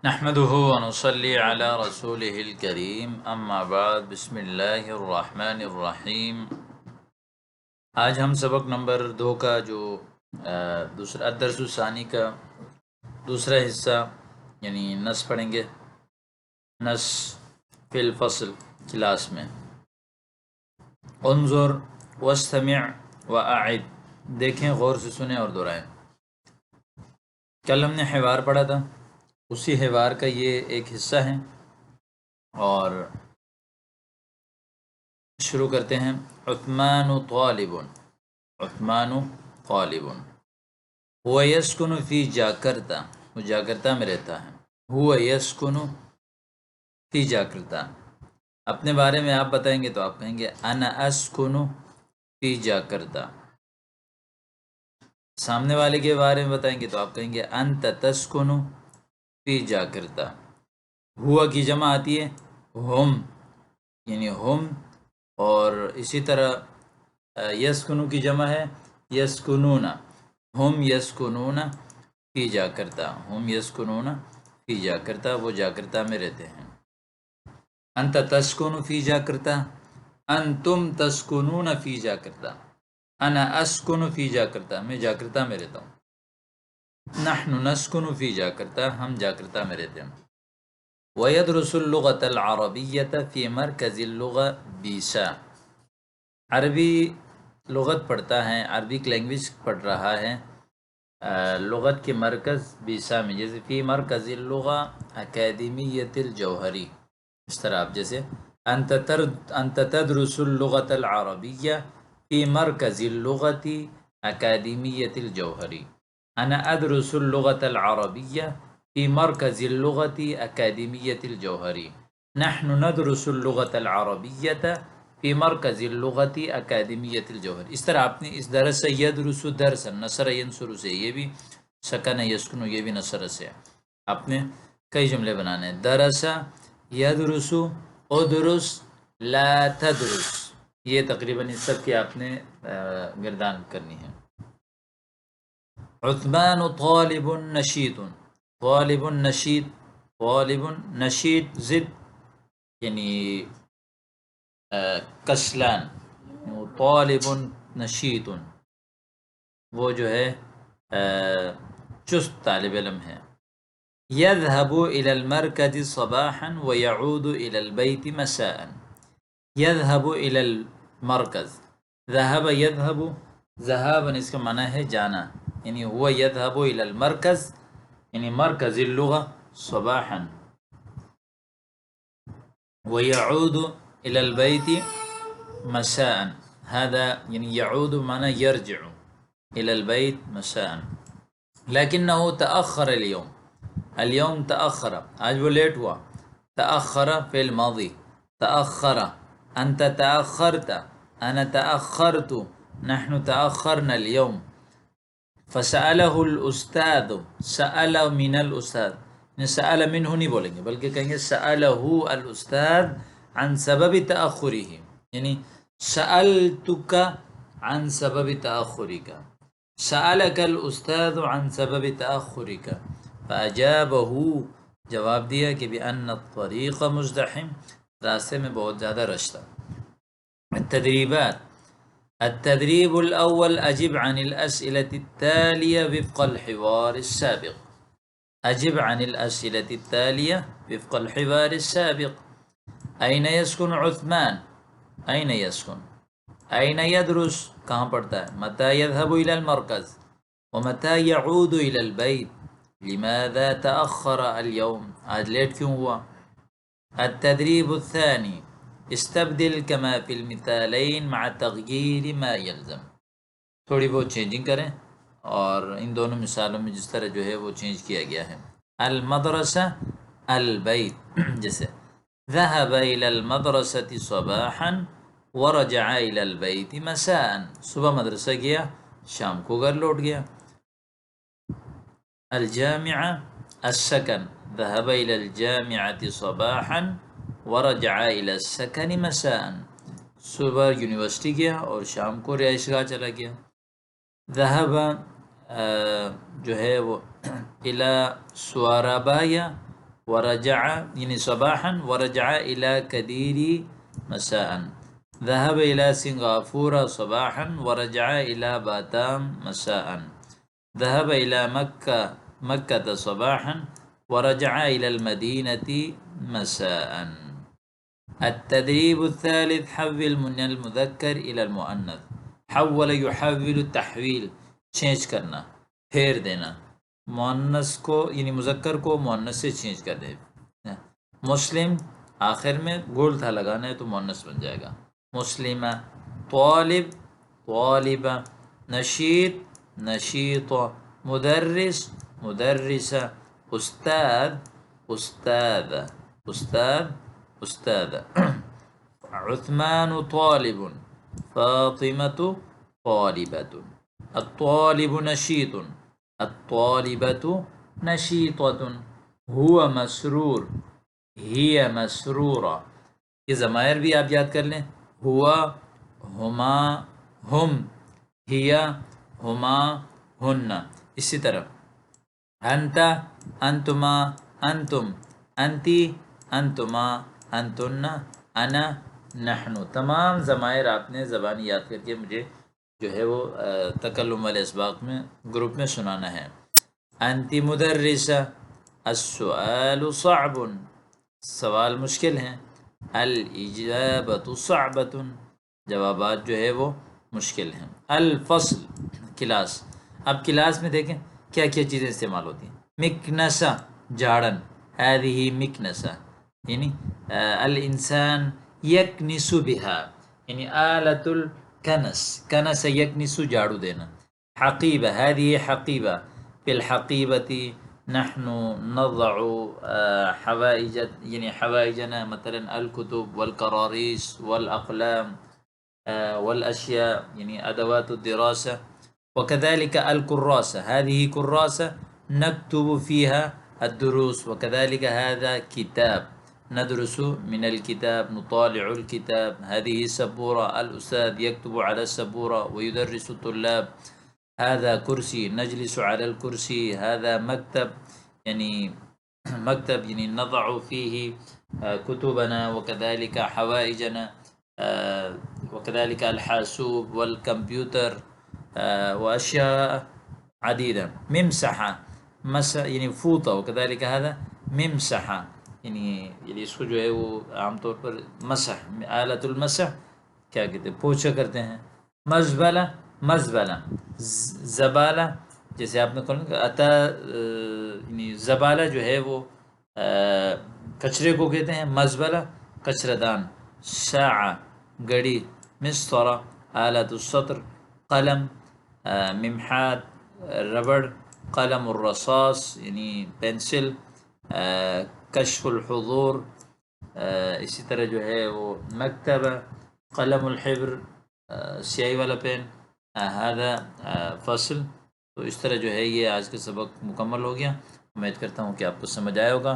نحمده ونصلي على رسوله الكريم اما بعد بسم اللہ الرحمن الرحیم۔ آج ہم سبق نمبر 2 کا جو دوسرا الدرس الثانی کا دوسرا حصہ یعنی نص پڑھیں گے، نص فی الفصل کلاس میں۔ انظر واستمع واعد، دیکھیں، غور سے سنیں اور دہرائیں۔ کل ہم نے حوار پڑھا تھا، اسی حوار کا یہ ایک حصہ ہے اور شروع کرتے ہیں۔ عثمان طالب، عثمان طالب، هو يسكن فی جاکرتا، وہ جاکرتا میں رہتا ہے۔ هو يسكن فی جاکرتا، اپنے بارے میں آپ بتائیں گے تو آپ کہیں گے انا اسکن فی جاکرتا، سامنے والے کے بارے میں بتائیں گے تو آپ کہیں گے انت تسکن فی جاکرتا۔ ہوا کی جمع آتی ہے ہم، یعنی ہم، اور اسی طرح یسکنو کی جمع ہے یسکنون، ہم یسکنون فی جاکرتا، ہم یسکنون فی جاکرتا، وہ جاکرتا میں رہتے ہیں۔ انت تسکن فی جاکرتا، انتم تسکنون فی جاکرتا، انا اسکن فی جاکرتا، میں جاکرتا میں رہتا ہوں۔ نحن نسکن فی جاکرتا، ہم جاکرتا میں رہتے ہیں۔ وَيَدْرُسُ اللغة العربية في مركز اللغة بیسا، عربی لغت پڑھتا ہے، عربک لینگویج پڑھ رہا ہے لغت کے مرکز بیسا میں، جیسے فی مرکز اللغة اکیڈمیۃ الجوہری، اس طرح آپ جیسے انت تدرس اللغة العربية في مركز اللغة اکیڈمیۃ الجوہری، انا ادرس اللغة العربية في مركز اللغة اکیڈمیۃ الجوہری، نحن ندرس اللغة العربية في مركز اللغة اکیڈمیۃ الجوہری۔ اس طرح آپ نے اس درس سے یدرس درسا، نصر ینصر سے، یہ بھی سکن یسکن، یہ بھی نصر سے، آپ نے کئی جملے بنانے ہیں۔ درس، یدرس، ادرس، لا تدرس، یہ تقریباً اس سب کی آپ نے گردان کرنی ہے۔ عثمان طالب نشیط، طالب نشیط، طالب نشیط ضد یعنی کسلان، طالب نشیط وہ جو ہے چست طالب علم ہے۔ يذهب إلى المركز صباحا ويعود إلى البيت مساء، يذهب إلى المركز، ذهب يذهب، ذهابا اس کا معنی ہے جانا، یعنی هو يذهب إلى المركز یعنی مرکز اللغة صباحا، ويعود إلى البيت مساء، هذا يعني يعود معنى يرجع إلى البيت مساء، لكنه تأخر اليوم، اليوم تأخر، آج وہ لیٹ ہوا، تأخر فعل ماضی، تأخر، أنت تأخرت، أنا تأخرت، نحن تأخرنا اليوم، فسأله الأستاذ، سأل من الأستاذ، سأل منه نہیں بولیں گے بلکہ کہیں گے سأله الأستاذ عن سبب تأخره، یعنی سألتك عن سبب تأخرك، سألك الأستاذ عن سبب تأخرك، فأجابه، جواب دیا کہ بأن الطريق مزدحم، راستے میں بہت زیادہ رش تھا۔ التدریبات، التدريب الأول، أجب عن الأسئلة التالية وفق الحوار السابق، أجب عن الأسئلة التالية وفق الحوار السابق۔ أين يسكن عثمان؟ أين يسكن؟ أين يدرس؟ کہاں پڑھتا ہے؟ متى يذهب إلى المركز؟ ومتى يعود إلى البيت؟ لماذا تأخر اليوم؟ آج لیٹ کیوں ہوا؟ التدريب الثاني، استبدل كما في المثالين مع تغيير ما يلزم، تھوڑی بہت چینجنگ کریں اور ان دونوں مثالوں میں جس طرح جو ہے وہ چینج کیا گیا ہے۔ المدرسہ، البيت، جیسے ذهب إلى المدرسة صباحا ورجع إلى البيت مساء، صبح مدرسہ گیا، شام کو گھر لوٹ گیا۔ الجامعة، السكن، ذهب إلى الجامعة صباحا ورجع إلى السكن مساء، صبح یونیورسٹی گیا اور شام کو رہائش گاہ چلا گیا۔ ذهب جو ہے وہ إلى سواربایا ورجع یعنی صباحا ورجع إلى كديري مساء. ذهب إلى سنغافورة صباحا ورجع إلى باتام مساء. ذهب إلى مكة صباحا ورجع إلى المدينة مساء. التدريب الثالث حول من المذكر إلى المؤنث. حول يحول تحویل چینج کرنا، پھیر دینا، مؤنث کو یعنی مذکر کو مؤنث سے چینج کر دے. مسلم آخر میں گول تھا لگانا ہے تو مؤنث بن جائے گا. مسلمہ. طالب طالبہ. نشید نشیط. مدرس مدرسہ. استاد استاد استاد استاد. عثمان طالب. فاطمة طالبة. الطالب نشيط. الطالبة نشيطة. هو مسرور. هي مسرورة. یہ ضمائر بھی آپ یاد کر لیں. ہوا، ہما، ہم، ہیا، ہما، ہن. اسی طرح انت، انتما، انتم، انتی، انتما، انتن، انا، نحن. تمام ضمائر آپ نے زبانی یاد کر کے مجھے جو ہے وہ تکلم والے اسباق میں گروپ میں سنانا ہے. انتی مدرسہ. السؤال صعب. سوال مشکل ہیں. الاجابۃ صعبۃ. جوابات جو ہے وہ مشکل ہیں. الفصل کلاس. اب کلاس میں دیکھیں کیا کیا چیزیں استعمال ہوتی ہیں. مکنسہ جھاڑن. هذه مکنسہ یعنی الانسان یکنس بها یعنی آلۃ الکنس. کنس یکنس جھاڑو دینا. حقیبہ. هذه حقیبہ. فی الحقیبۃ نحن نضع حوائج یعنی حوائجنا مثلا الكتب والكراريس والأقلام والأشياء یعنی أدوات الدراسة. وكذلك الكراسة. هذه كراسة نكتب فيها الدروس. وكذلك هذا كتاب ندرس من الكتاب نطالع الكتاب. هذه سبورة. الأستاذ يكتب على السبورة ويدرس الطلاب. هذا كرسي نجلس على الكرسي. هذا مكتب يعني مكتب يعني نضع فيه كتبنا وكذلك حوائجنا وكذلك الحاسوب والكمبيوتر وأشياء عديدة. ممسحة مسح يعني فوطة. وكذلك هذا ممسحة یعنی اس کو جو ہے وہ عام طور پر مسح آلۃ المسح کیا کہتے ہیں پوچھا کرتے ہیں. مزبلہ مزبلہ. زبالہ جیسے آپ نے کہا اتا یعنی زبالہ جو ہے وہ کچرے کو کہتے ہیں. مزبلہ کچرہ دان. ساعہ گھڑی. مسطرہ آلۃ السطر. قلم ممحات ربڑ. قلم الرصاص یعنی پینسل. کشف الحضور. اسی طرح جو ہے وہ مکتبہ. قلم الحبر سیاہی والا پین. هذا فصل. تو اس طرح جو ہے یہ آج کا سبق مکمل ہو گیا. امید کرتا ہوں کہ آپ کو سمجھ آیا ہوگا.